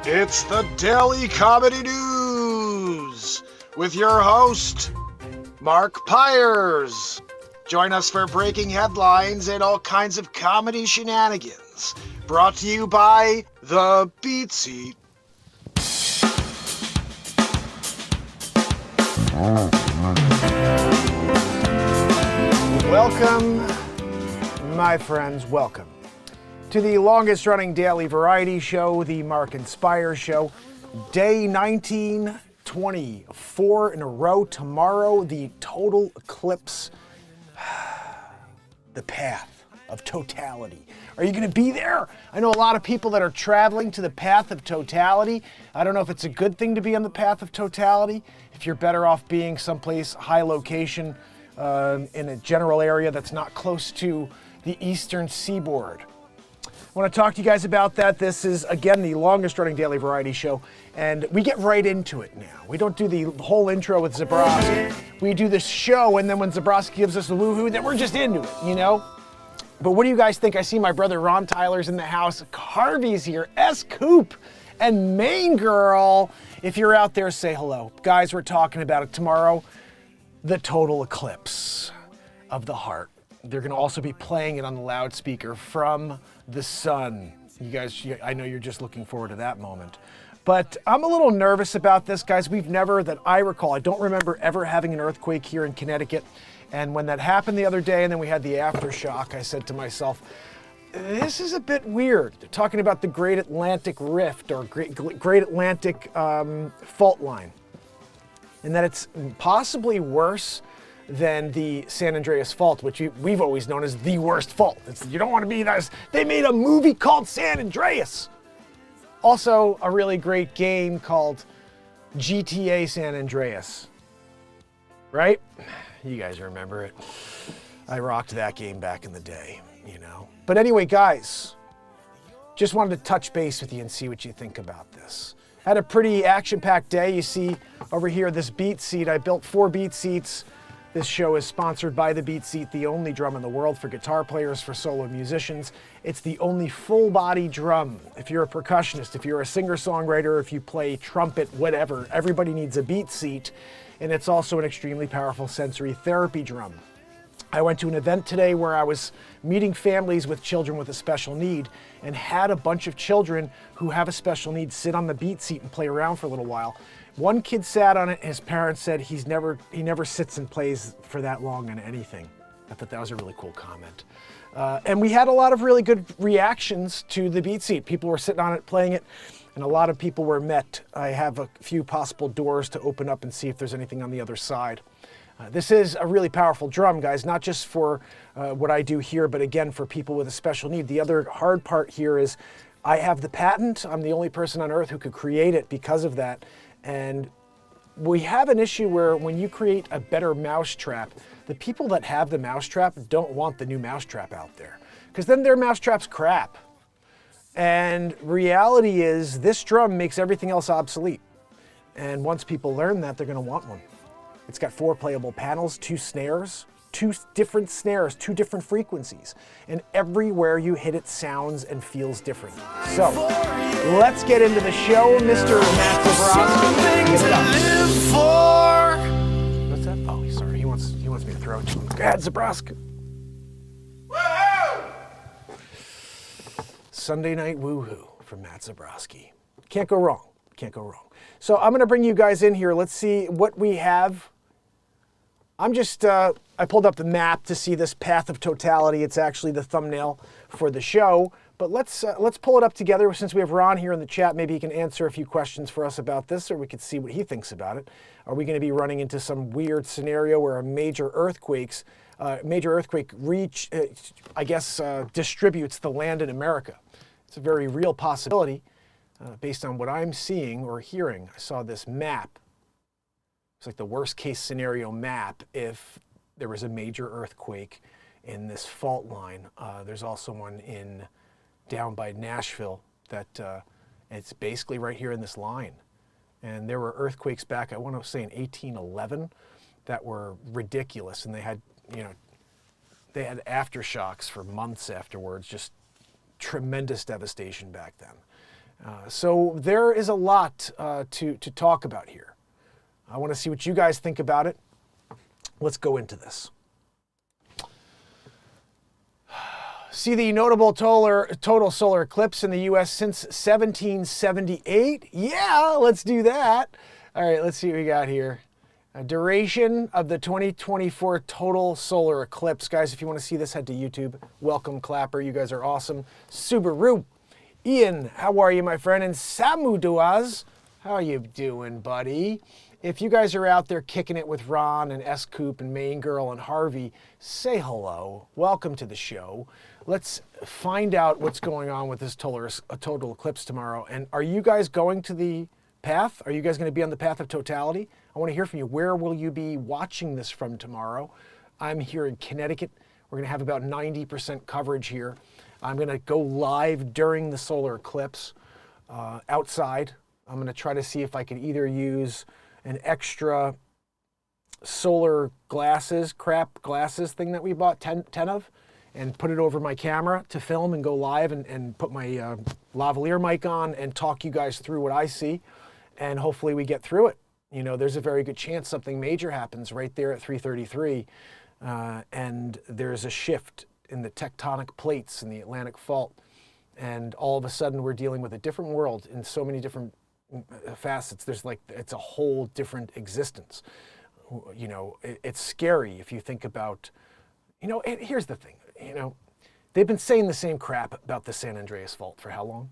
It's the Daily Comedy News with your host, Mark Pires. Join us for breaking headlines and all kinds of comedy shenanigans. Brought to you by The Beat Seat. Welcome, my friends, welcome to the longest running daily variety show, the MarkinsPires show. Day 1924 in a row. Tomorrow, the total eclipse, the path of totality. Are you going to be there? I know a lot of people that are traveling to the path of totality. I don't know if it's a good thing to be on the path of totality, if you're better off being someplace high location in a general area that's not close to the eastern seaboard. I want to talk to you guys about that. This is, again, the longest running daily variety show, and we get right into it now. We don't do the whole intro with Zabrowski. We do this show, and then when Zabrowski gives us the woohoo, then we're just into it, you know? But what do you guys think? I see my brother Ron Tyler's in the house. Harvey's here, S-Coop, and Main Girl. If you're out there, say hello. Guys, we're talking about it tomorrow, the total eclipse of the heart. They're going to also be playing it on the loudspeaker from the sun. You guys, I know you're just looking forward to that moment. But I'm a little nervous about this, guys. We've never, that I recall, I don't remember ever having an earthquake here in Connecticut. And when that happened the other day and then we had the aftershock, I said to myself, this is a bit weird. They're talking about the Great Atlantic Rift or Great Atlantic fault line. And that it's possibly worse than the San Andreas Fault, which we've always known as the worst fault. You don't want to be that. They made a movie called San Andreas. Also, a really great game called GTA San Andreas. Right? You guys remember it. I rocked that game back in the day, you know. But anyway, guys, just wanted to touch base with you and see what you think about this. Had a pretty action-packed day. You see over here this beat seat. I built 4 beat seats. This show is sponsored by the Beat Seat, the only drum in the world for guitar players, for solo musicians. It's the only full-body drum. If you're a percussionist, if you're a singer-songwriter, if you play trumpet, whatever, everybody needs a Beat Seat. And it's also an extremely powerful sensory therapy drum. I went to an event today where I was meeting families with children with a special need and had a bunch of children who have a special need sit on the Beat Seat and play around for a little while. One kid sat on it, his parents said he never sits and plays for that long on anything. I thought that was a really cool comment. And we had a lot of really good reactions to the Beat Seat. People were sitting on it, playing it, and a lot of people were met. I have a few possible doors to open up and see if there's anything on the other side. This is a really powerful drum, guys, not just for what I do here, but again, for people with a special need. The other hard part here is I have the patent. I'm the only person on earth who could create it because of that. And we have an issue where when you create a better mousetrap, the people that have the mousetrap don't want the new mousetrap out there, because then their mousetrap's crap. And reality is this drum makes everything else obsolete. And once people learn that, they're going to want one. It's got 4 playable panels, 2 snares, 2 different snares, 2 different frequencies. And everywhere you hit it sounds and feels different. So let's get into the show, Mr. Matt Zabrowski. Give it up. What's that? Oh, sorry. He wants me to throw it to him. Go ahead, Zabrowski. Woohoo! Sunday night woohoo from Matt Zabrowski. Can't go wrong. Can't go wrong. So I'm going to bring you guys in here. Let's see what we have. I pulled up the map to see this path of totality. It's actually the thumbnail for the show. But let's pull it up together. Since we have Ron here in the chat, maybe he can answer a few questions for us about this, or we could see what he thinks about it. Are we going to be running into some weird scenario where a major earthquake distributes the land in America? It's a very real possibility based on what I'm seeing or hearing. I saw this map. It's like the worst case scenario map if there was a major earthquake in this fault line. There's also one down by Nashville that it's basically right here in this line. And there were earthquakes back, I want to say in 1811, that were ridiculous. And they had aftershocks for months afterwards, just tremendous devastation back then. So there is a lot to talk about here. I want to see what you guys think about it. Let's go into this. See the notable total solar eclipse in the U.S. since 1778? Yeah, let's do that. All right, let's see what we got here. Duration of the 2024 total solar eclipse. Guys, if you want to see this, head to YouTube. Welcome, Clapper. You guys are awesome. Subaru. Ian, how are you, my friend? And Samu Duaz, how are you doing, buddy? If you guys are out there kicking it with Ron and S-Coop and Main Girl and Harvey, say hello. Welcome to the show. Let's find out what's going on with this total eclipse tomorrow. And are you guys going to the path? Are you guys going to be on the path of totality? I want to hear from you. Where will you be watching this from tomorrow? I'm here in Connecticut. We're going to have about 90% coverage here. I'm going to go live during the solar eclipse outside. I'm going to try to see if I can either use an extra solar crap glasses thing that we bought, 10 of, and put it over my camera to film and go live and put my lavalier mic on and talk you guys through what I see. And hopefully we get through it. You know, there's a very good chance something major happens right there at 3:33. And there's a shift in the tectonic plates in the Atlantic fault. And all of a sudden we're dealing with a different world in so many different facets. It's a whole different existence. You know, it's scary if you think about, here's the thing, they've been saying the same crap about the San Andreas fault for how long?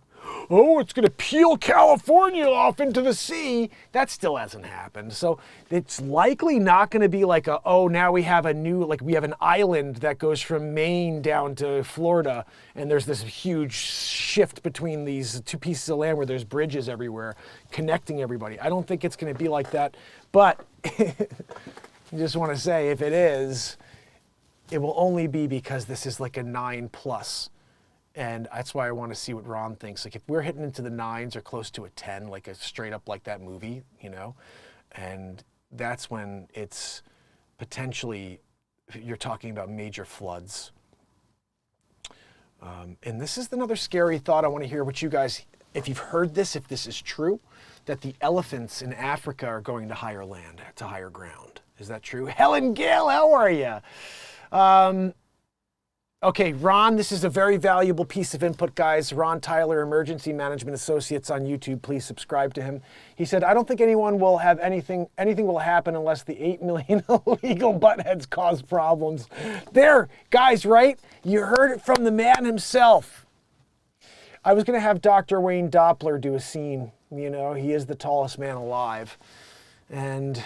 Oh, it's going to peel California off into the sea. That still hasn't happened. So it's likely not going to be like now we have we have an island that goes from Maine down to Florida, and there's this huge shift between these two pieces of land where there's bridges everywhere connecting everybody. I don't think it's going to be like that, but I just want to say, if it is, it will only be because this is like a 9+. And that's why I want to see what Ron thinks. Like if we're hitting into the 9s or close to a 10, like a straight up like that movie, and that's when it's potentially, you're talking about major floods. And this is another scary thought. I want to hear what you guys, if you've heard this, if this is true, that the elephants in Africa are going to higher land, to higher ground. Is that true? Helen Gale, how are you? Okay, Ron, this is a very valuable piece of input, guys. Ron Tyler, Emergency Management Associates on YouTube. Please subscribe to him. He said, I don't think anyone will have anything will happen unless the 8 million illegal buttheads cause problems. There, guys, right? You heard it from the man himself. I was going to have Dr. Wayne Doppler do a scene. He is the tallest man alive. And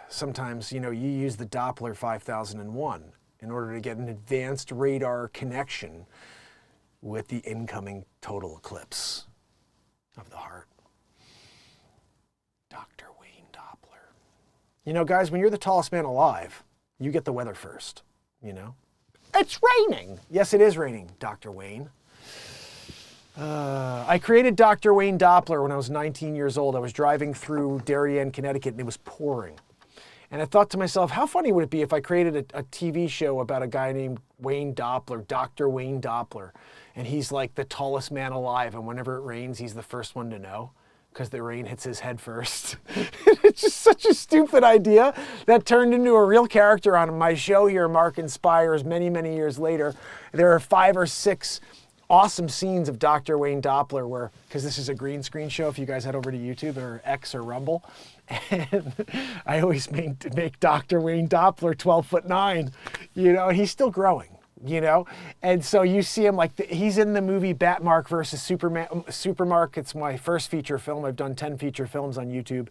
sometimes, you use the Doppler 5001. In order to get an advanced radar connection with the incoming total eclipse of the heart. Dr. Wayne Doppler. Guys, when you're the tallest man alive, you get the weather first, It's raining. Yes, it is raining, Dr. Wayne. I created Dr. Wayne Doppler when I was 19 years old. I was driving through Darien, Connecticut, and it was pouring. And I thought to myself, how funny would it be if I created a TV show about a guy named Wayne Doppler, Dr. Wayne Doppler, and he's like the tallest man alive, and whenever it rains, he's the first one to know because the rain hits his head first. It's just such a stupid idea that turned into a real character on my show here, MarkinsPires, many, many years later. There are 5 or 6 awesome scenes of Dr. Wayne Doppler where, because this is a green screen show, if you guys head over to YouTube or X or Rumble, and I always make Dr. Wayne Doppler 12'9", he's still growing, and so you see him he's in the movie Batmark versus Supermark. It's my first feature film. I've done 10 feature films on YouTube,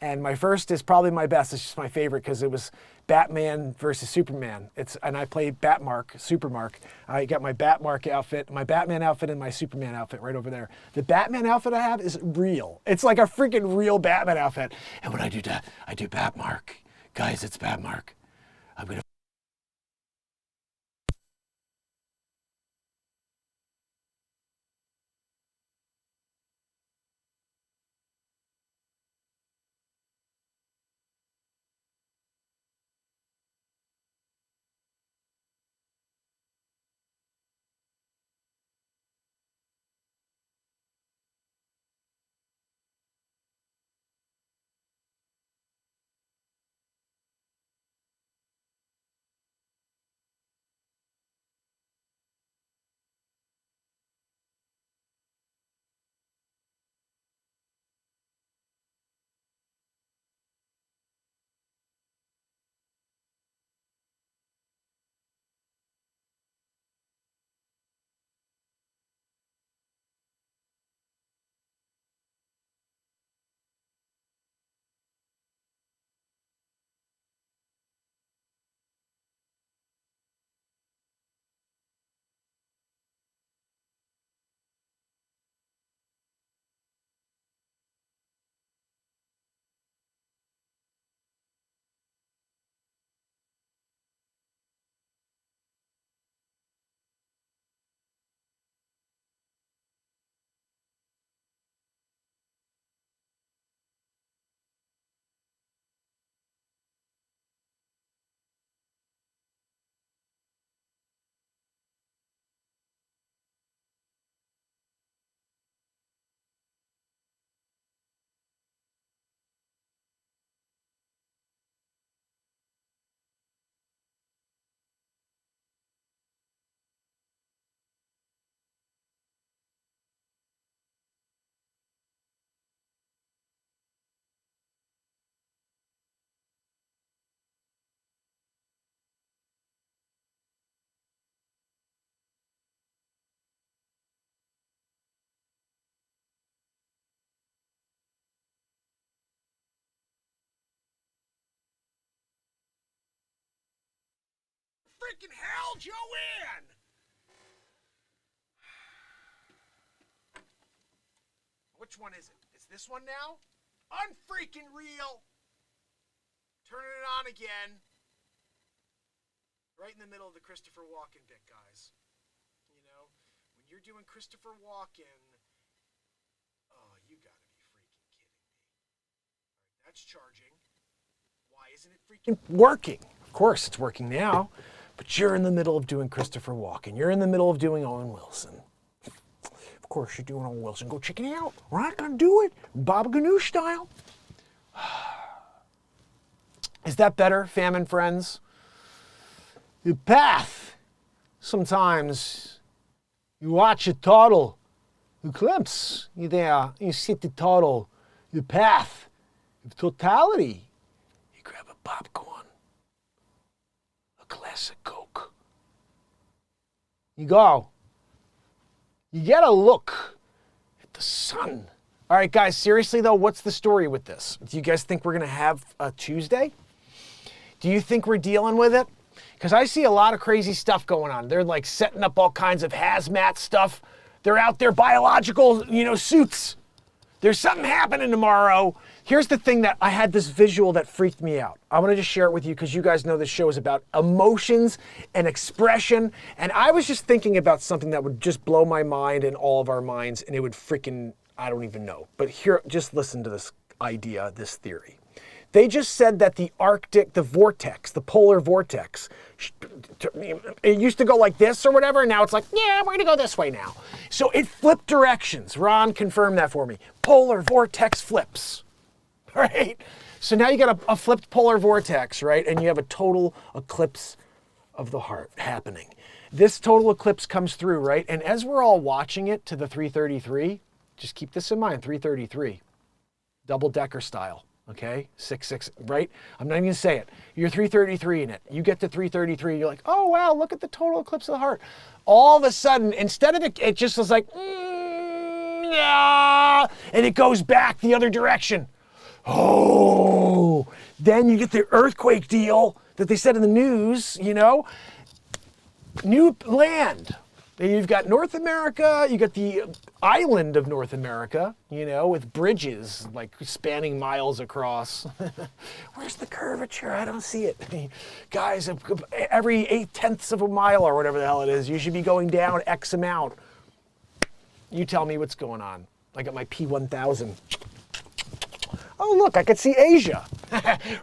and my first is probably my best. It's just my favorite because it was Batman versus Superman. And I played Supermark. I got my Batmark outfit, my Batman outfit, and my Superman outfit right over there. The Batman outfit I have is real. It's like a freaking real Batman outfit. And when I do that, I do Batmark. Guys, it's Batmark. I'm gonna freaking hell, Joanne? Which one is it? Is this one now? Unfreaking real. Turning it on again. Right in the middle of the Christopher Walken bit, guys. You know, when you're doing Christopher Walken, oh, you gotta be freaking kidding me. All right, that's charging. Why isn't it freaking working? Of course, it's working now, but you're in the middle of doing Christopher Walken. You're in the middle of doing Owen Wilson. Of course, you're doing Owen Wilson. Go check it out. We're not gonna do it Baba Ganoush style. Is that better, famine friends? The path. Sometimes you watch a total eclipse. You there, you see the total, the path of totality. You grab a popcorn, a glass of Coke. You go. You get a look at the sun. All right, guys, seriously though, what's the story with this? Do you guys think we're gonna have a Tuesday? Do you think we're dealing with it? Because I see a lot of crazy stuff going on. They're like setting up all kinds of hazmat stuff. They're out there, biological, suits. There's something happening tomorrow. Here's the thing that I had this visual that freaked me out. I want to just share it with you because you guys know this show is about emotions and expression. And I was just thinking about something that would just blow my mind and all of our minds, and it would freaking, I don't even know. But here, just listen to this idea, this theory. They just said that the Arctic, the vortex, the polar vortex, it used to go like this or whatever, and now it's like, yeah, we're gonna go this way now. So it flipped directions. Ron, confirm that for me. Polar vortex flips, right? So now you got a flipped polar vortex, right? And you have a total eclipse of the heart happening. This total eclipse comes through, right? And as we're all watching it to the 333, just keep this in mind, 333, double-decker style. Okay, 6-6, right? I'm not even gonna say it. You're 333 in it. You get to 333, you're like, oh wow, look at the total eclipse of the heart. All of a sudden, instead of it just was like, yeah, and it goes back the other direction. Oh, then you get the earthquake deal that they said in the news, new land. You've got North America, you got the island of North America, with bridges like spanning miles across. Where's the curvature? I don't see it. Guys, every 8/10 of a mile or whatever the hell it is, you should be going down X amount. You tell me what's going on. I got my P1000. Oh, look, I could see Asia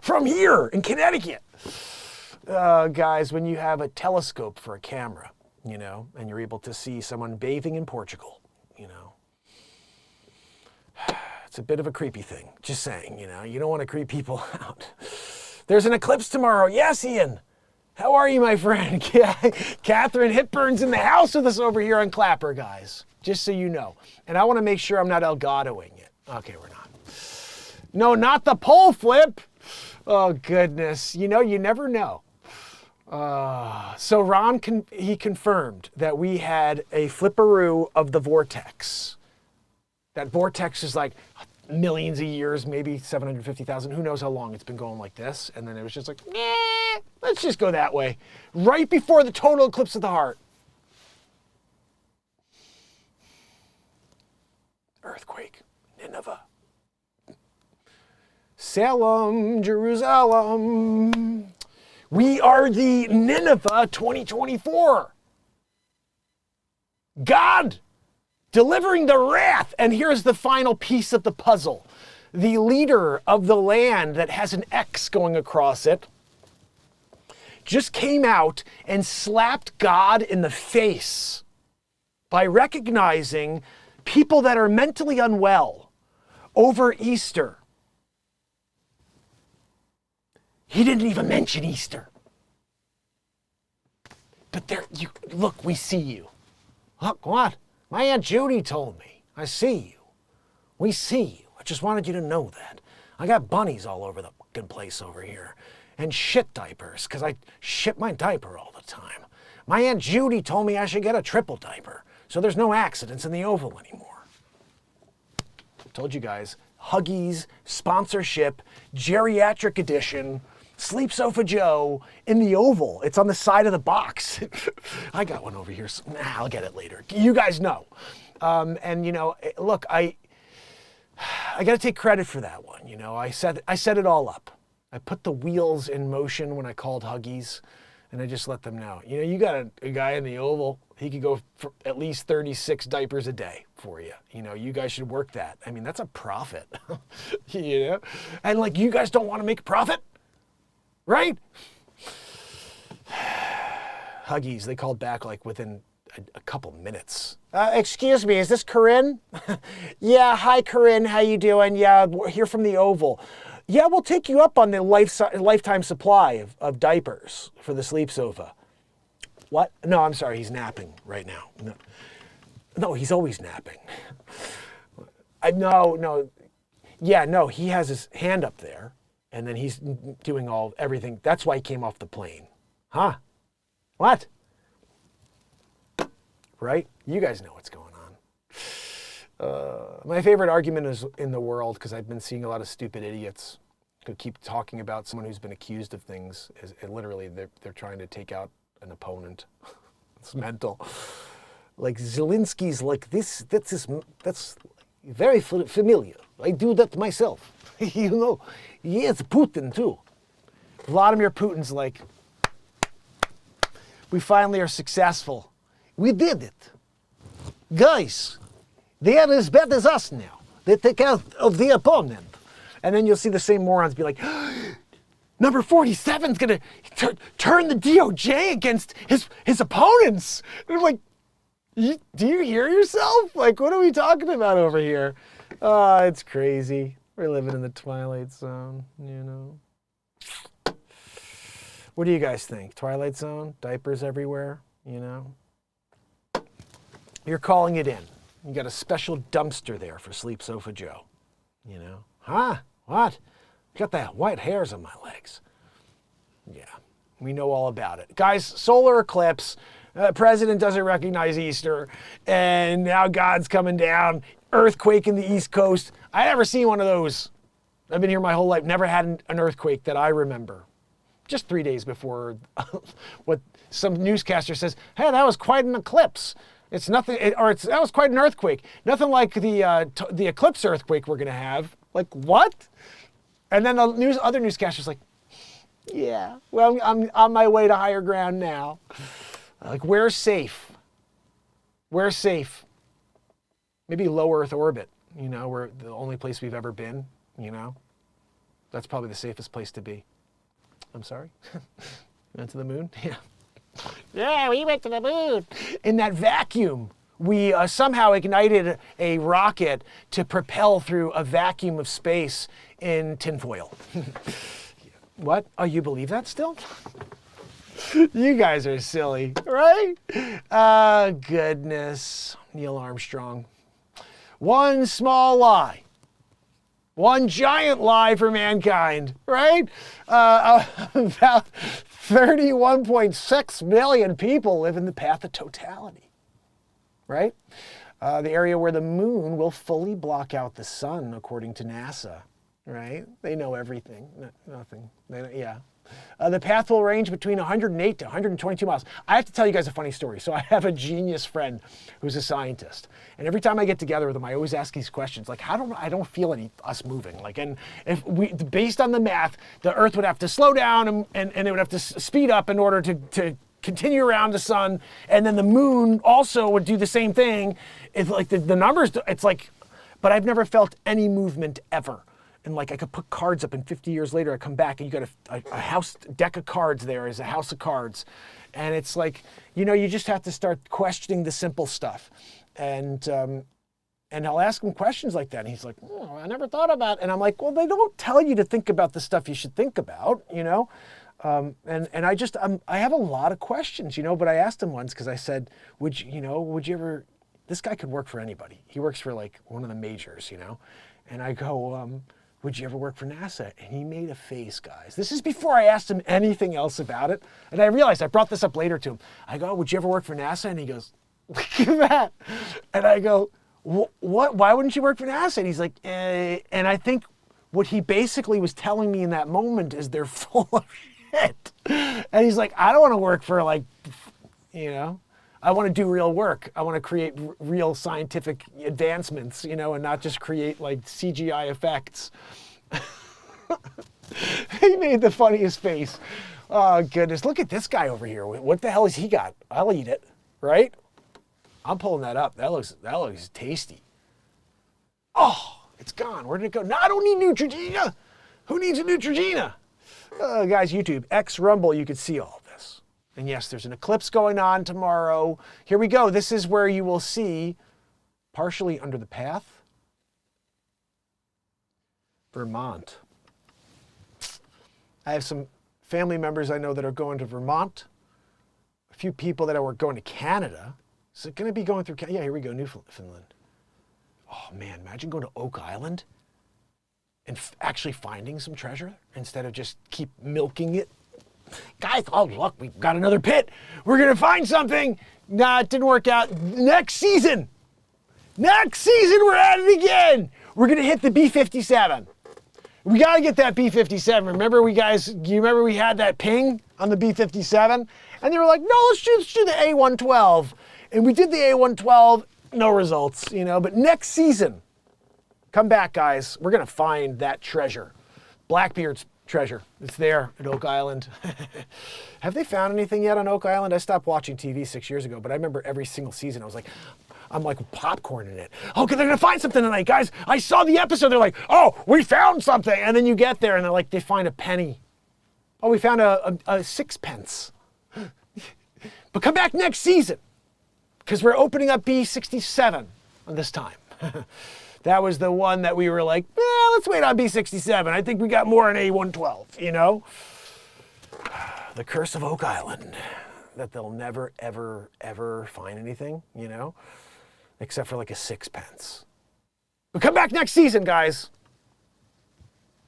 from here in Connecticut. Guys, when you have a telescope for a camera, and you're able to see someone bathing in Portugal, it's a bit of a creepy thing, just saying, you don't want to creep people out. There's an eclipse tomorrow. Yes, Ian. How are you, my friend? Catherine Hipburn's in the house with us over here on Clapper, guys, just so you know. And I want to make sure I'm not Elgatoing it. Okay, we're not. No, not the pole flip. Oh, goodness. You never know. So Ron, he confirmed that we had a flipperoo of the vortex. That vortex is like millions of years, maybe 750,000. Who knows how long it's been going like this. And then it was just like, let's just go that way. Right before the total eclipse of the heart. Earthquake, Nineveh. Salem, Jerusalem. We are the Nineveh 2024. God delivering the wrath. And here's the final piece of the puzzle. The leader of the land that has an X going across it just came out and slapped God in the face by recognizing people that are mentally unwell over Easter. He didn't even mention Easter. But look, we see you. Look, what? My Aunt Judy told me. I see you. We see you. I just wanted you to know that. I got bunnies all over the fucking place over here. And shit diapers, because I shit my diaper all the time. My Aunt Judy told me I should get a triple diaper, so there's no accidents in the Oval anymore. I told you guys, Huggies, sponsorship, geriatric edition. Sleep Sofa Joe in the Oval. It's on the side of the box. I got one over here. So, I'll get it later. You guys know. And, look, I got to take credit for that one. I set it all up. I put the wheels in motion when I called Huggies, and I just let them know. You got a guy in the Oval. He could go for at least 36 diapers a day for you. You guys should work that. I mean, that's a profit. And you guys don't want to make a profit, right? Huggies, they called back within a couple minutes. Excuse me, is this Corinne? Yeah, hi Corinne, how you doing? Yeah, we're here from the Oval. Yeah, we'll take you up on the lifetime supply of diapers for the Sleep Sofa. What? No, I'm sorry, he's napping right now. No, he's always napping. No. Yeah, no, he has his hand up there, and then he's doing everything. That's why he came off the plane. Huh? What? Right? You guys know what's going on. My favorite argument is in the world, because I've been seeing a lot of stupid idiots who keep talking about someone who's been accused of things. Literally, they're trying to take out an opponent. It's mental. Zelensky's like this. That's very familiar. I do that myself. Yes, Putin too. Vladimir Putin's like, we finally are successful. We did it. Guys, they are as bad as us now. They take out of the opponent. And then you'll see the same morons be like, number 47's going to turn the DOJ against his opponents. And I'm like, do you hear yourself? What are we talking about over here? It's crazy. We're living in the Twilight Zone, What do you guys think? Twilight Zone? Diapers everywhere? You're calling it in. You got a special dumpster there for Sleep Sofa Joe. Huh? What? Got the white hairs on my legs. Yeah, we know all about it. Guys, solar eclipse. President doesn't recognize Easter. And now God's coming down. Earthquake in the East Coast. I never seen one of those. I've been here my whole life. Never had an earthquake that I remember. Just 3 days before what some newscaster says, hey, that was quite an eclipse. It's nothing, that was quite an earthquake. Nothing like the eclipse earthquake we're gonna have. What? And then the other newscaster's like, yeah, well, I'm on my way to higher ground now. We're safe. We're safe. Maybe low Earth orbit, we're the only place we've ever been, That's probably the safest place to be. I'm sorry? Went to the moon? Yeah. Yeah, we went to the moon. In that vacuum, we somehow ignited a rocket to propel through a vacuum of space in tinfoil. What? Oh, you believe that still? You guys are silly, right? Goodness. Neil Armstrong. One small lie. One giant lie for mankind, right? About 31.6 million people live in the path of totality, right? The area where the moon will fully block out the sun, according to NASA, right? They know everything. Nothing. The path will range between 108 to 122 miles. I have to tell you guys a funny story. So I have a genius friend who's a scientist. And every time I get together with him, I always ask these questions. I don't feel us moving. And if based on the math, the Earth would have to slow down and it would have to speed up in order to continue around the sun. And then the moon also would do the same thing. It's the numbers, but I've never felt any movement ever. And I could put cards up and 50 years later I come back and you got a house deck of cards there is a house of cards. And it's you just have to start questioning the simple stuff. And I'll ask him questions like that. And he's like, oh, I never thought about it. And I'm like, well, they don't tell you to think about the stuff you should think about, And I have a lot of questions, but I asked him once because I said, would you ever, this guy could work for anybody. He works for one of the majors, And I go, would you ever work for NASA? And he made a face, guys. This is before I asked him anything else about it. And I realized, I brought this up later to him. I go, would you ever work for NASA? And he goes, look at that. And I go, what? Why wouldn't you work for NASA? And he's like, and I think what he basically was telling me in that moment is they're full of shit. And he's like, I don't want to work for like, you know, I want to do real work. I want to create real scientific advancements, you know, and not just create like CGI effects. He made the funniest face. Oh, goodness. Look at this guy over here. What the hell has he got? I'll eat it, right? I'm pulling that up. That looks tasty. Oh, it's gone. Where did it go? No, I don't need Neutrogena. Who needs a Neutrogena? Guys, YouTube, X Rumble, you can see all of this. And yes, there's an eclipse going on tomorrow. Here we go. This is where you will see, partially under the path, Vermont. I have some family members I know that are going to Vermont. A few people that are going to Canada. Is it going to be going through Canada? Yeah, here we go, Newfoundland. Oh man, imagine going to Oak Island and actually finding some treasure instead of just keep milking it. Guys, oh look, we've got another pit. We're going to find something. Nah, it didn't work out. Next season, we're at it again. We're going to hit the B-57. We got to get that B-57. Remember you remember we had that ping on the B-57? And they were like, no, let's do the A-112. And we did the A-112, no results, you know. But next season, come back, guys. We're going to find that treasure. Blackbeard's treasure. It's there at Oak Island. Have they found anything yet on Oak Island? I stopped watching TV 6 years ago, but I remember every single season I'm like popcorn in it. Okay, they're gonna find something tonight, guys. I saw the episode. They're like, oh, we found something. And then you get there and they're like, they find a penny. Oh, we found a sixpence. But come back next season because we're opening up B-67 on this time. That was the one that we were like, let's wait on B-67. I think we got more on A-112, you know? The curse of Oak Island, that they'll never, ever, ever find anything, you know? Except for like a sixpence. But come back next season, guys.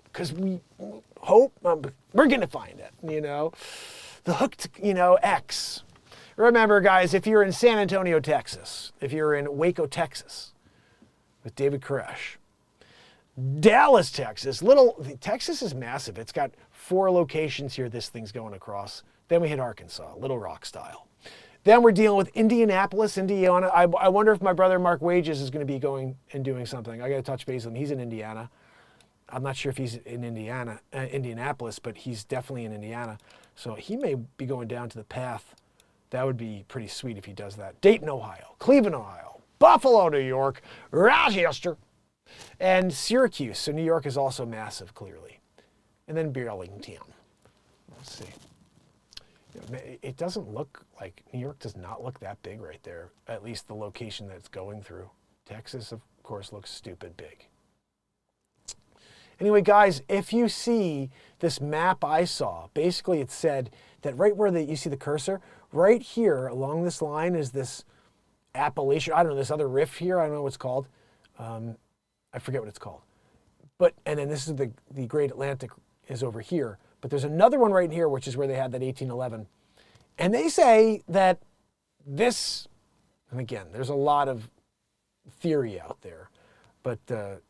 Because we hope, we're going to find it, you know? The hooked, you know, X. Remember, guys, if you're in San Antonio, Texas, if you're in Waco, Texas, with David Koresh, Dallas, Texas, Texas is massive. It's got 4 locations here this thing's going across. Then we hit Arkansas, Little Rock style. Then we're dealing with Indianapolis, Indiana. I wonder if my brother Mark Wages is going to be going and doing something. I got to touch base with him. He's in Indiana. I'm not sure if he's in Indianapolis, but he's definitely in Indiana. So he may be going down to the path. That would be pretty sweet if he does that. Dayton, Ohio, Cleveland, Ohio, Buffalo, New York, Rochester, and Syracuse. So New York is also massive, clearly. And then Burlington. Let's see. It doesn't look like, New York does not look that big right there, at least the location that it's going through. Texas, of course, looks stupid big. Anyway, guys, if you see this map I saw, basically it said that right where you see the cursor, right here along this line is this Appalachian, I don't know, this other rift here, I don't know what it's called. I forget what it's called. And then this is the Great Atlantic is over here. But there's another one right here, which is where they had that 1811. And they say that this, and again, there's a lot of theory out there, but that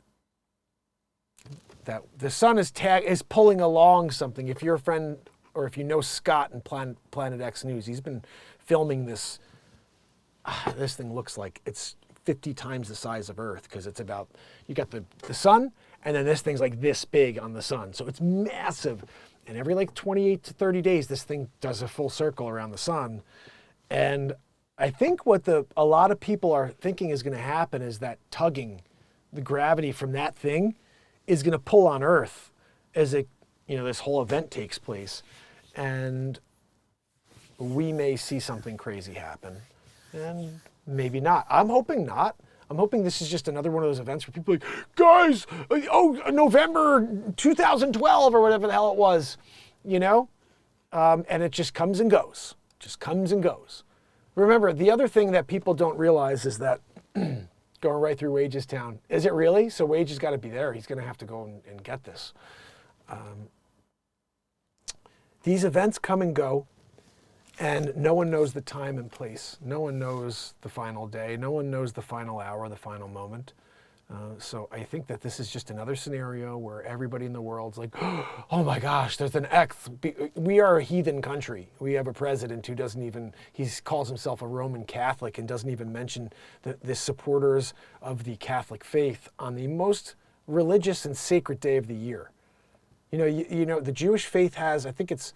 the sun is pulling along something. If you're a friend, or if you know Scott in Planet X News, he's been filming this. This thing looks like it's 50 times the size of Earth, because it's about, you got the sun, and then this thing's like this big on the sun. So it's massive. And every like 28 to 30 days, this thing does a full circle around the sun. And I think what a lot of people are thinking is going to happen is that tugging, the gravity from that thing is going to pull on Earth as this whole event takes place. And we may see something crazy happen. And maybe not. I'm hoping not. I'm hoping this is just another one of those events where people are like, guys, November 2012 or whatever the hell it was, you know? And it just comes and goes. Just comes and goes. Remember, the other thing that people don't realize is that going right through Wages Town, is it really? So Wage has got to be there. He's going to have to go and get this. These events come and go. And no one knows the time and place. No one knows the final day. No one knows the final hour, the final moment. So I think that this is just another scenario where everybody in the world's like, oh my gosh, there's an X. We are a heathen country. We have a president who he calls himself a Roman Catholic and doesn't even mention the supporters of the Catholic faith on the most religious and sacred day of the year. You know, the Jewish faith has, I think it's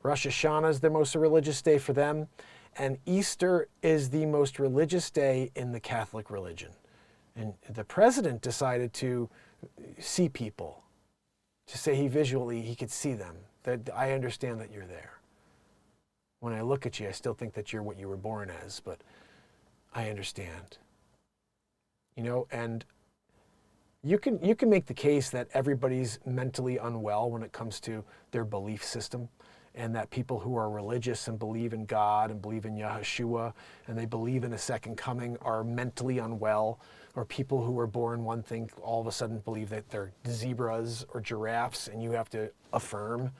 Rosh Hashanah is the most religious day for them, and Easter is the most religious day in the Catholic religion. And the president decided to see people, to say he could see them, that I understand that you're there. When I look at you, I still think that you're what you were born as, but I understand. And you can make the case that everybody's mentally unwell when it comes to their belief system, and that people who are religious and believe in God and believe in Yahshua and they believe in a second coming are mentally unwell, or people who were born one thing all of a sudden believe that they're zebras or giraffes and you have to affirm.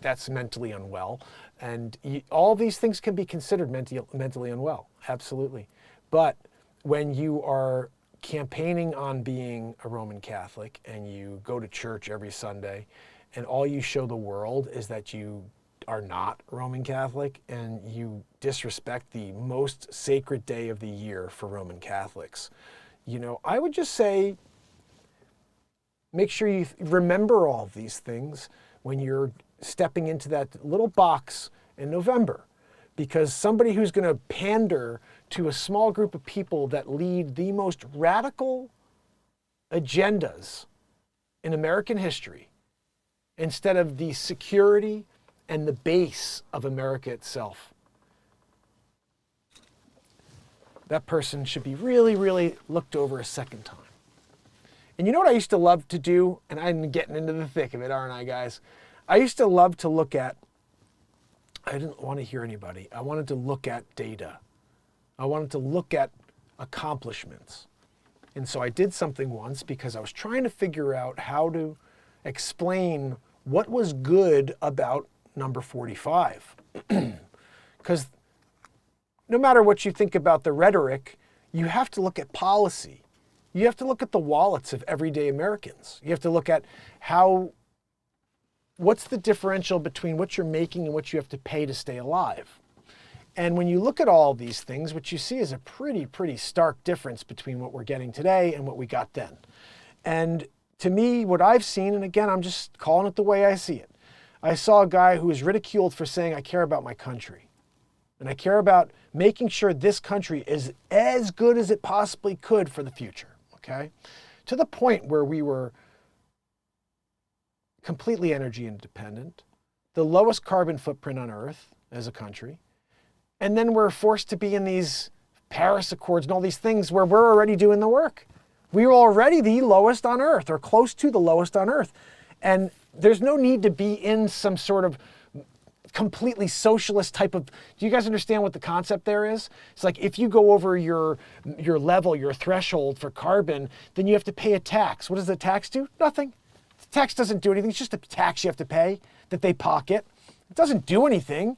That's mentally unwell. And all these things can be considered mentally unwell, absolutely. But when you are campaigning on being a Roman Catholic and you go to church every Sunday and all you show the world is that you are not Roman Catholic and you disrespect the most sacred day of the year for Roman Catholics, I would just say, make sure you remember all of these things when you're stepping into that little box in November, because somebody who's going to pander to a small group of people that lead the most radical agendas in American history, instead of the security and the base of America itself, that person should be really, really looked over a second time. And you know what I used to love to do? And I'm getting into the thick of it, aren't I, guys? I used to love to look at, I didn't want to hear anybody. I wanted to look at data. I wanted to look at accomplishments. And so I did something once because I was trying to figure out how to explain what was good about number 45. Because no matter what you think about the rhetoric, you have to look at policy. You have to look at the wallets of everyday Americans. You have to look at what's the differential between what you're making and what you have to pay to stay alive. And when you look at all these things, what you see is a pretty stark difference between what we're getting today and what we got then. And to me, what I've seen, and again, I'm just calling it the way I see it, I saw a guy who was ridiculed for saying, I care about my country. And I care about making sure this country is as good as it possibly could for the future, okay? To the point where we were completely energy independent, the lowest carbon footprint on Earth as a country, and then we're forced to be in these Paris Accords and all these things where we're already doing the work. We were already the lowest on Earth, or close to the lowest on Earth. And there's no need to be in some sort of completely socialist type of, do you guys understand what the concept there is? It's like if you go over your level, your threshold for carbon, then you have to pay a tax. What does the tax do? Nothing. The tax doesn't do anything. It's just a tax you have to pay that they pocket. It doesn't do anything.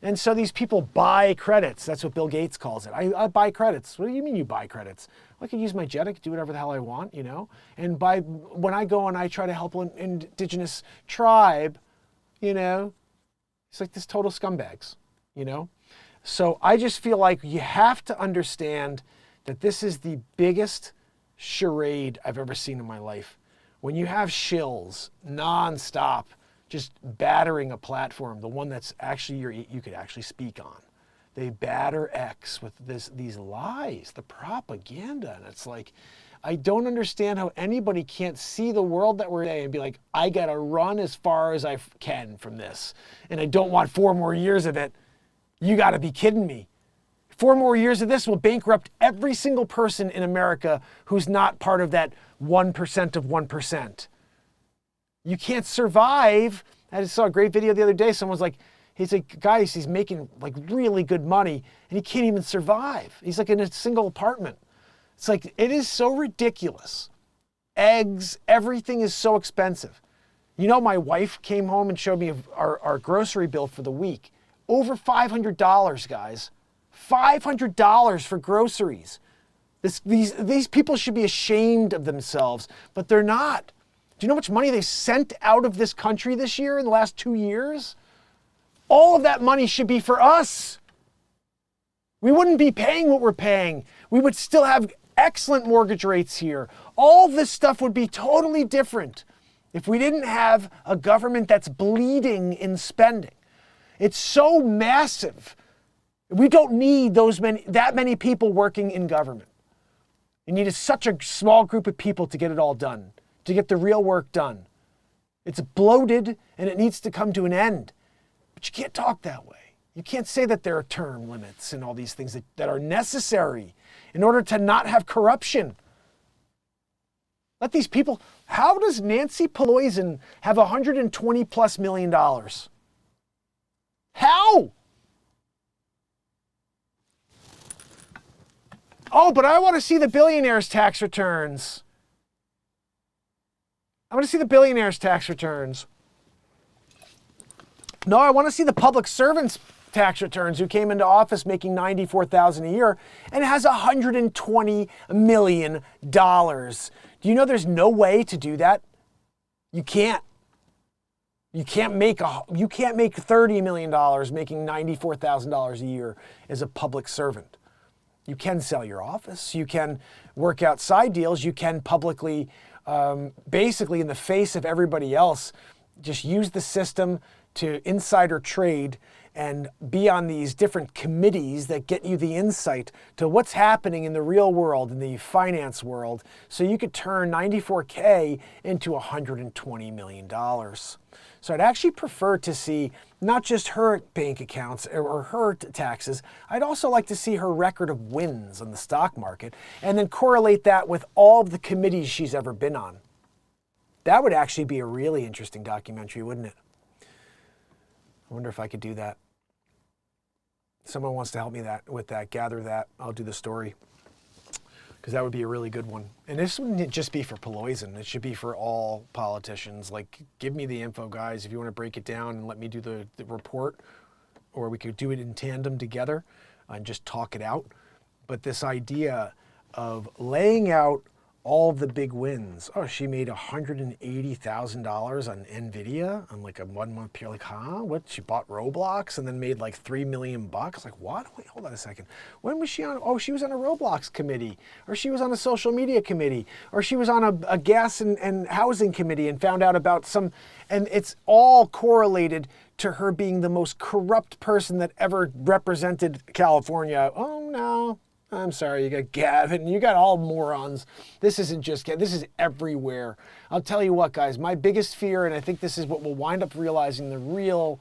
And so these people buy credits. That's what Bill Gates calls it. I buy credits. What do you mean you buy credits? Well, I can use my jet. I can do whatever the hell I want, And when I go and I try to help an indigenous tribe, it's like this total scumbags, So I just feel like you have to understand that this is the biggest charade I've ever seen in my life. When you have shills nonstop, just battering a platform, the one that's actually you could actually speak on. They batter X with these lies, the propaganda. And it's like, I don't understand how anybody can't see the world that we're in and be like, I got to run as far as I can from this. And I don't want 4 more years of it. You got to be kidding me. 4 more years of this will bankrupt every single person in America who's not part of that 1% of 1%. You can't survive. I just saw a great video the other day. Someone's like, he's like, guys, he's making like really good money and he can't even survive. He's like in a single apartment. It's like, it is so ridiculous. Eggs, everything is so expensive. My wife came home and showed me our grocery bill for the week. Over $500, guys. $500 for groceries. These people should be ashamed of themselves, but they're not. Do you know how much money they sent out of this country this year in the last 2 years? All of that money should be for us. We wouldn't be paying what we're paying. We would still have excellent mortgage rates here. All this stuff would be totally different if we didn't have a government that's bleeding in spending. It's so massive. We don't need that many people working in government. You need such a small group of people to get it all done, to get the real work done. It's bloated and it needs to come to an end. But you can't talk that way. You can't say that there are term limits and all these things that are necessary in order to not have corruption. Let these people, how does Nancy Pelosi have $120+ million? How? Oh, but I want to see the billionaires' tax returns. I want to see the billionaires' tax returns. No, I want to see the public servants' tax returns who came into office making $94,000 a year and has $120 million. Do you know there's no way to do that? You can't. You can't make $30 million making $94,000 a year as a public servant. You can sell your office. You can work out side deals. You can publicly, basically in the face of everybody else, just use the system to insider trade and be on these different committees that get you the insight to what's happening in the real world, in the finance world, so you could turn $94K into $120 million. So I'd actually prefer to see not just her bank accounts or her taxes. I'd also like to see her record of wins on the stock market and then correlate that with all of the committees she's ever been on. That would actually be a really interesting documentary, wouldn't it? I wonder if I could do that. Someone wants to help me with that, gather that. I'll do the story. Because that would be a really good one. And this wouldn't just be for Pelosi. It should be for all politicians. Like, give me the info, guys, if you want to break it down and let me do the report. Or we could do it in tandem together and just talk it out. But this idea of laying out all the big wins. Oh, she made $180,000 on NVIDIA on like a 1 month period. Like, huh? What? She bought Roblox and then made like $3 million. Like, what? Wait, hold on a second. When was she on? Oh, she was on a Roblox committee, or she was on a social media committee, or she was on a gas and housing committee and found out about some, and it's all correlated to her being the most corrupt person that ever represented California. Oh, no. I'm sorry, you got Gavin, you got all morons. This isn't just Gavin, this is everywhere. I'll tell you what, guys, my biggest fear, and I think this is what we'll wind up realizing in the real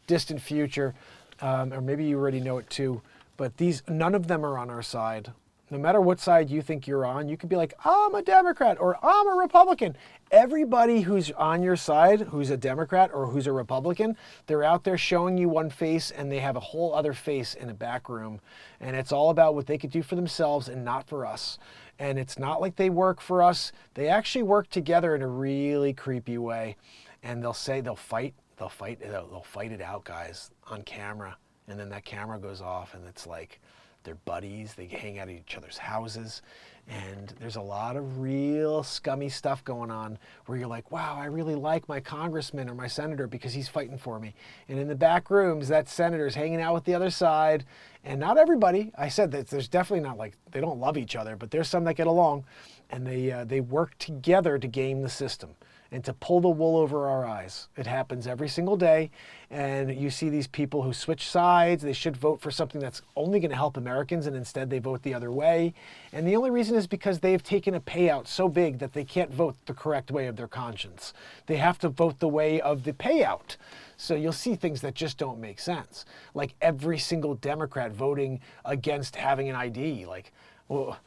distant future, or maybe you already know it too, but none of them are on our side. No matter what side you think you're on, you could be like, I'm a Democrat or I'm a Republican. Everybody who's on your side, who's a Democrat or who's a Republican, they're out there showing you one face and they have a whole other face in a back room. And it's all about what they could do for themselves and not for us. And it's not like they work for us. They actually work together in a really creepy way. And they'll say they'll fight it out, guys, on camera. And then that camera goes off and it's like, they're buddies, they hang out at each other's houses, and there's a lot of real scummy stuff going on where you're like, wow, I really like my congressman or my senator because he's fighting for me. And in the back rooms, that senator's hanging out with the other side, and not everybody. I said that there's definitely not, like, they don't love each other, but there's some that get along, and they work together to game the system and to pull the wool over our eyes. It happens every single day, and you see these people who switch sides. They should vote for something that's only going to help Americans, and instead they vote the other way. And the only reason is because they've taken a payout so big that they can't vote the correct way of their conscience. They have to vote the way of the payout. So you'll see things that just don't make sense. Like every single Democrat voting against having an ID. Like, well,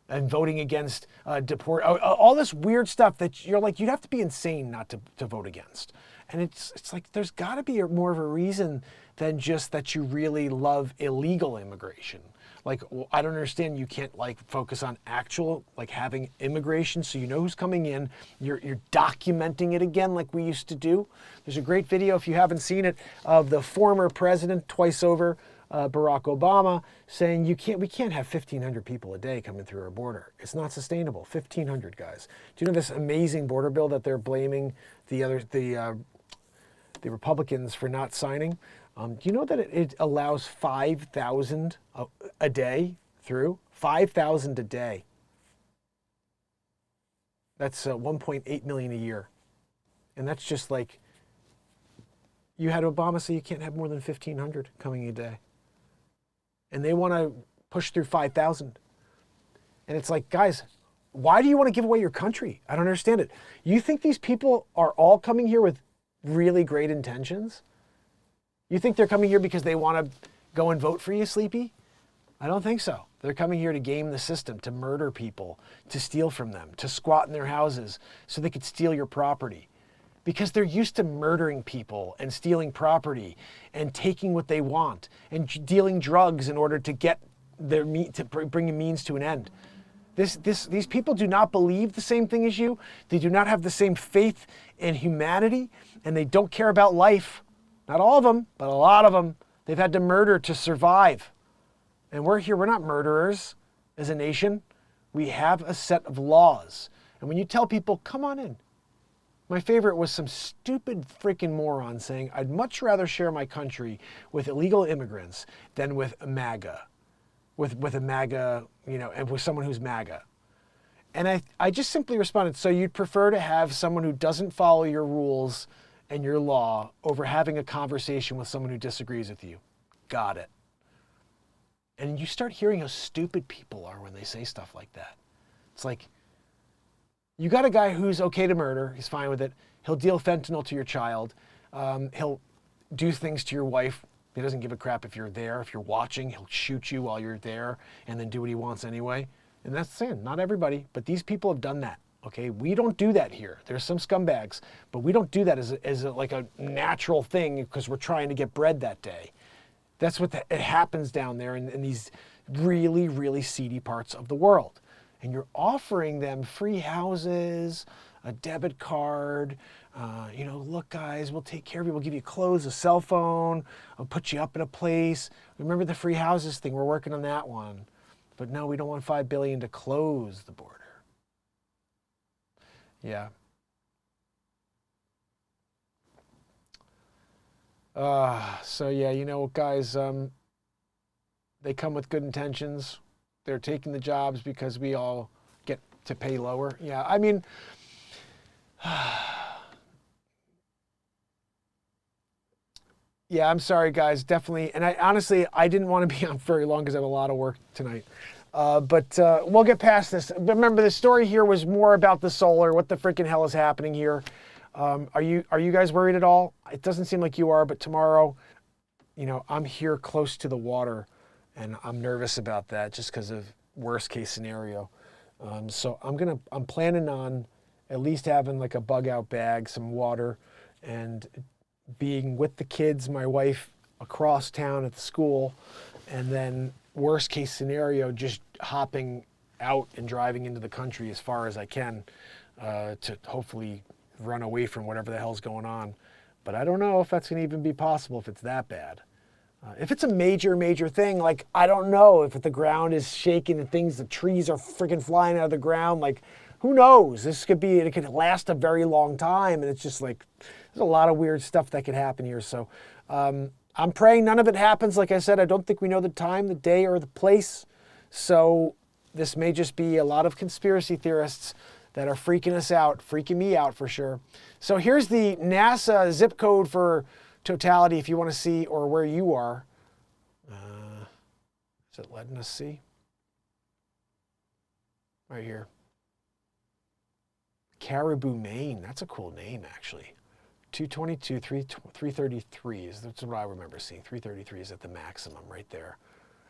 and voting against all this weird stuff that you're like, you'd have to be insane not to vote against. And it's like, there's got to be more of a reason than just that you really love illegal immigration. Like, well, I don't understand. You can't like focus on actual, like having immigration so you know who's coming in. You're documenting it again like we used to do. There's a great video, if you haven't seen it, of the former president twice over Barack Obama, saying we can't have 1,500 people a day coming through our border. It's not sustainable. 1,500 guys. Do you know this amazing border bill that they're blaming the Republicans for not signing? Do you know that it allows 5,000 a day through? 5,000 a day. That's 1.8 million a year. And that's just like, you had Obama say you can't have more than 1,500 coming a day. And they want to push through 5,000. And it's like, guys, why do you want to give away your country? I don't understand it. You think these people are all coming here with really great intentions? You think they're coming here because they want to go and vote for you, Sleepy? I don't think so. They're coming here to game the system, to murder people, to steal from them, to squat in their houses so they could steal your property. Because they're used to murdering people and stealing property and taking what they want and dealing drugs in order to get their to bring a means to an end. These people do not believe the same thing as you. They do not have the same faith in humanity, and they don't care about life. Not all of them, but a lot of them. They've had to murder to survive. And we're here, we're not murderers as a nation. We have a set of laws. And when you tell people, come on in. My favorite was some stupid freaking moron saying, I'd much rather share my country with illegal immigrants than with a MAGA. With a MAGA, and with someone who's MAGA. And I just simply responded, so you'd prefer to have someone who doesn't follow your rules and your law over having a conversation with someone who disagrees with you. Got it. And you start hearing how stupid people are when they say stuff like that. It's like, you got a guy who's okay to murder. He's fine with it. He'll deal fentanyl to your child. He'll do things to your wife. He doesn't give a crap if you're there. If you're watching, he'll shoot you while you're there and then do what he wants anyway. And that's saying, not everybody, but these people have done that. Okay, we don't do that here. There's some scumbags, but we don't do that as like a natural thing because we're trying to get bread that day. That's what it happens down there in these really, really seedy parts of the world. And you're offering them free houses, a debit card, look guys, we'll take care of you. We'll give you clothes, a cell phone, I'll put you up in a place. Remember the free houses thing, we're working on that one. But no, we don't want $5 billion to close the border. Yeah. So yeah, guys, they come with good intentions. They're taking the jobs because we all get to pay lower. Yeah, I mean, yeah, I'm sorry, guys, definitely. And I didn't want to be on very long because I have a lot of work tonight. But we'll get past this. Remember, the story here was more about the solar. What the freaking hell is happening here? Are you guys worried at all? It doesn't seem like you are, but tomorrow, I'm here close to the water, and I'm nervous about that just because of worst case scenario. So I'm planning on at least having like a bug out bag, some water, and being with the kids, my wife across town at the school, and then worst case scenario, just hopping out and driving into the country as far as I can to hopefully run away from whatever the hell's going on. But I don't know if that's going to even be possible if it's that bad. If it's a major, major thing, like, I don't know if the ground is shaking and the trees are freaking flying out of the ground, like, who knows? It could last a very long time, and it's just like, there's a lot of weird stuff that could happen here. So I'm praying none of it happens. Like I said, I don't think we know the time, the day, or the place. So this may just be a lot of conspiracy theorists that are freaking us out, freaking me out for sure. So here's the NASA zip code for totality if you want to see, or where you are. Is it letting us see? Right here. Caribou, Maine. That's a cool name, actually. 222, 333 is that's what I remember seeing. 333 is at the maximum right there.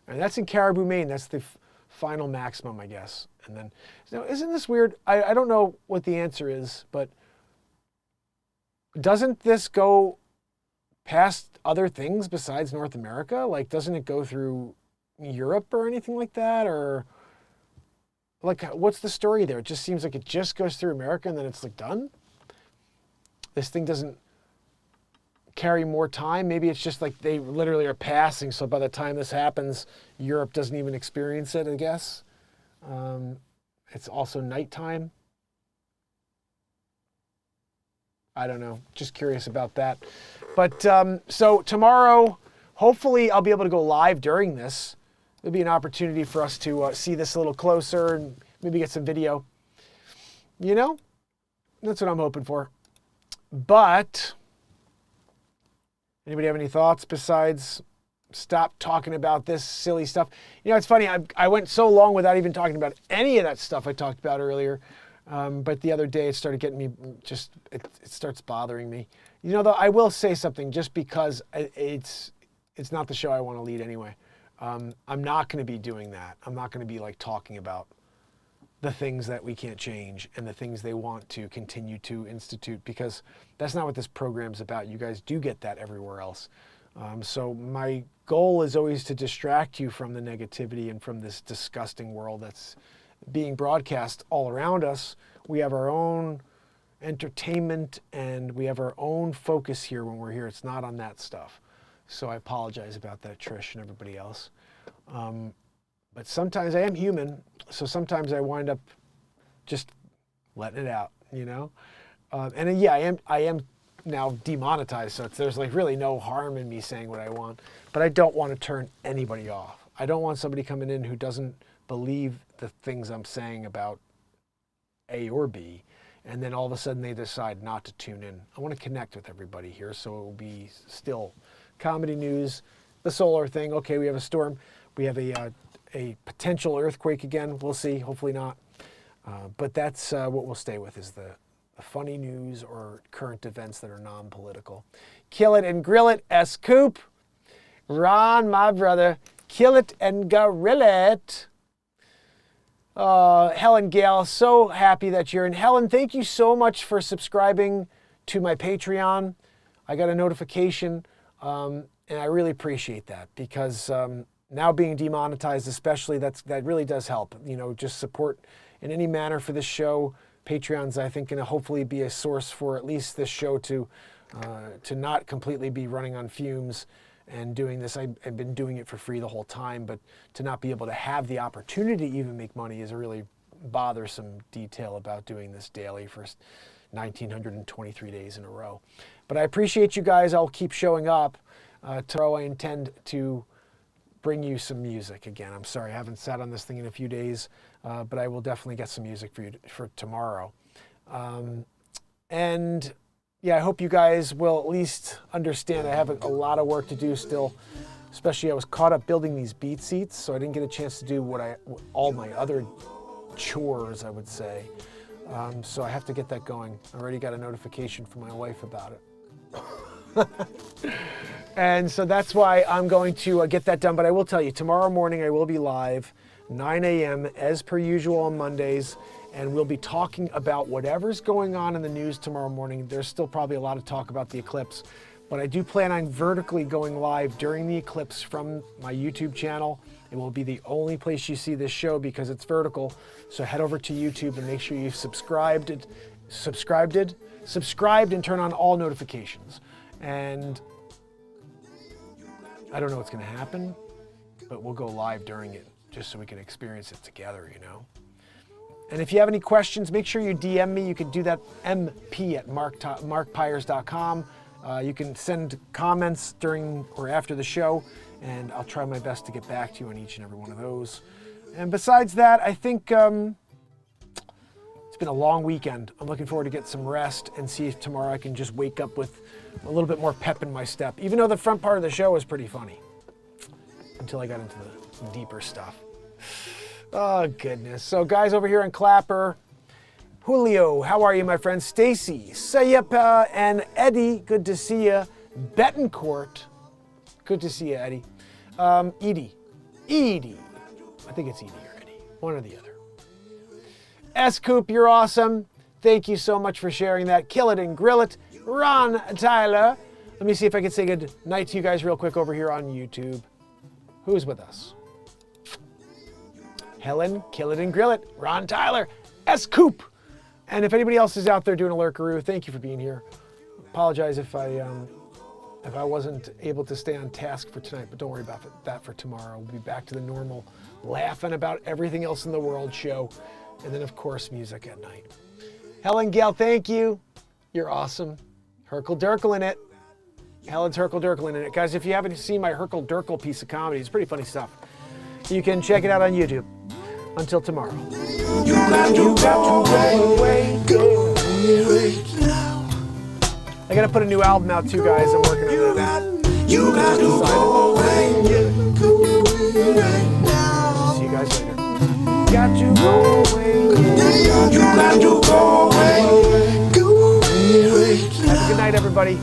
And that's in Caribou, Maine. That's the final maximum, I guess. And then, isn't this weird? I don't know what the answer is, but doesn't this go past other things besides North America? Like, doesn't it go through Europe or anything like that? Or, like, what's the story there? It just seems like it just goes through America and then it's, like, done? This thing doesn't carry more time. Maybe it's just like they literally are passing, so by the time this happens, Europe doesn't even experience it, I guess. It's also nighttime. I don't know. Just curious about that. But so tomorrow, hopefully I'll be able to go live during this. There'll be an opportunity for us to see this a little closer and maybe get some video. You know, that's what I'm hoping for. But anybody have any thoughts besides stop talking about this silly stuff? You know, it's funny. I went so long without even talking about any of that stuff I talked about earlier. But the other day it started getting me, just, it starts bothering me. You know, though, I will say something just because it's not the show I want to lead anyway. I'm not going to be doing that. I'm not going to be like talking about the things that we can't change and the things they want to continue to institute, because that's not what this program's about. You guys do get that everywhere else. So my goal is always to distract you from the negativity and from this disgusting world that's being broadcast all around us. We have our own entertainment and we have our own focus here when we're here. It's not on that stuff. So I apologize about that, Trish and everybody else. But sometimes I am human, so sometimes I wind up just letting it out, you know? And yeah, I am now demonetized, so there's like really no harm in me saying what I want. But I don't want to turn anybody off. I don't want somebody coming in who doesn't believe the things I'm saying about A or B, and then all of a sudden they decide not to tune in. I want to connect with everybody here, so it will be still comedy news, the solar thing. Okay, we have a storm. We have a potential earthquake again. We'll see. Hopefully not. But that's what we'll stay with, is the funny news or current events that are non-political. Kill it and grill it, S-Coop. Ron, my brother, kill it and grill it. Helen Gale, so happy that you're in. Helen, thank you so much for subscribing to my Patreon. I got a notification, and I really appreciate that, because now being demonetized especially, that really does help. You know, just support in any manner for this show. Patreon's, I think, going to hopefully be a source for at least this show to not completely be running on fumes and doing this. I've been doing it for free the whole time, but to not be able to have the opportunity to even make money is a really bothersome detail about doing this daily for 1,923 days in a row. But I appreciate you guys. I'll keep showing up. Tomorrow I intend to bring you some music again. I'm sorry, I haven't sat on this thing in a few days, but I will definitely get some music for you for tomorrow. And yeah, I hope you guys will at least understand I have a lot of work to do still. Especially I was caught up building these beat seats, so I didn't get a chance to do all my other chores, I would say. So I have to get that going. I already got a notification from my wife about it. And so that's why I'm going to get that done. But I will tell you, tomorrow morning I will be live, 9 a.m. as per usual on Mondays. And we'll be talking about whatever's going on in the news tomorrow morning. There's still probably a lot of talk about the eclipse. But I do plan on vertically going live during the eclipse from my YouTube channel. It will be the only place you see this show because it's vertical. So head over to YouTube and make sure you've subscribed and turn on all notifications. And I don't know what's going to happen, but we'll go live during it just so we can experience it together, you know. And if you have any questions, make sure you DM me. You can do that mp@markpires.com. You can send comments during or after the show, and I'll try my best to get back to you on each and every one of those. And besides that, I think it's been a long weekend. I'm looking forward to get some rest and see if tomorrow I can just wake up with a little bit more pep in my step, even though the front part of the show was pretty funny until I got into the deeper stuff. Oh, goodness. So, guys over here in Clapper, Julio, how are you, my friend? Stacy, Sayapa, and Eddie, good to see you. Betancourt, good to see you, Eddie. Edie, I think it's Edie or Eddie, one or the other. S-Coop, you're awesome. Thank you so much for sharing that. Kill it and grill it. Ron Tyler. Let me see if I can say good night to you guys real quick over here on YouTube. Who's with us? Helen, kill it and grill it. Ron Tyler, S-Coop. And if anybody else is out there doing a lurkaroo, thank you for being here. Apologize if I if I wasn't able to stay on task for tonight, but don't worry about that for tomorrow. We'll be back to the normal laughing about everything else in the world show. And then, of course, music at night. Helen Gale, thank you. You're awesome. Herkle-Durkle in it. Helen's Herkle-Durkle in it. Guys, if you haven't seen my Herkle-Durkle piece of comedy, it's pretty funny stuff. You can check it out on YouTube. Until tomorrow. You got to go away now. I gotta put a new album out too, guys. I'm working on that. You got to go away now. See you guys later. Got to go away. You got to go away. Have a good night, everybody.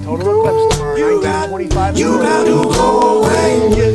Total Eclipse tomorrow, 1925. You got to go away.